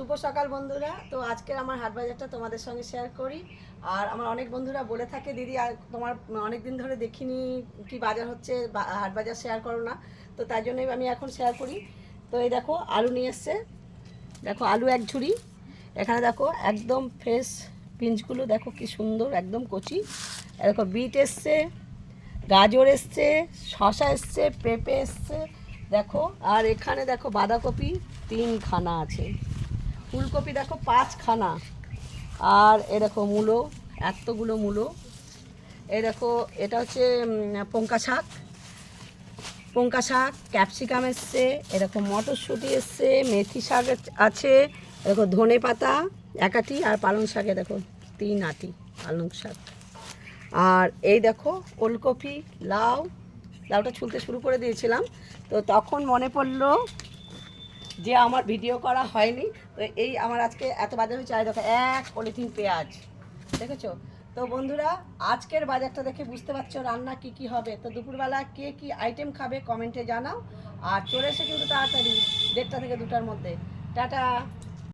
শুভ সকাল বন্ধুরা। তো আজকের আমার হাট বাজারটা তোমাদের সঙ্গে শেয়ার করি। আর আমার অনেক বন্ধুরা বলে থাকে, দিদি আর তোমার অনেক দিন ধরে দেখিনি, কি বাজার হচ্ছে, হাট বাজার শেয়ার করো না। তো তাই জন্যই আমি এখন শেয়ার করি। তো এই দেখো আলু নিয়ে এসছে, দেখো আলু এক ঝুড়ি। এখানে দেখো একদম ফ্রেশ পিঞ্চগুলো দেখো কি সুন্দর, একদম কচি। দেখো বিট এসছে, গাজর এসছে, শশা এসছে, পেঁপে এসছে দেখো। আর এখানে দেখো বাঁধাকপি 3খানা আছে, ফুলকপি দেখো 5খানা। আর এ দেখো মূলো, এতগুলো মূলো। এই দেখো এটা হচ্ছে পঙ্কা শাক, ক্যাপসিকাম এসছে, এরকম মটরশুঁটি এসছে, মেথি শাক আছে, দেখো ধনে পাতা 1 আঁটি, আর পালং শাকে দেখো 3 আঁটি পালং শাক। আর এই দেখো ওলকপি, লাউটা ছুলতে শুরু করে দিয়েছিলাম, তো তখন মনে পড়লো যে আমার ভিডিও করা হয়নি। তো এই আমার আজকে এত বাজার হয়েছে। আর দেখো 1 পলিথিন পেঁয়াজ, দেখেছো? তো বন্ধুরা, আজকের বাজারটা দেখে বুঝতে পারছো রান্না কি কি হবে। তো দুপুরবেলা কে কি আইটেম খাবে কমেন্টে জানাও। আর চলে এসে কিন্তু তাড়াতাড়ি 1:30 থেকে 2টার মধ্যে। টাটা।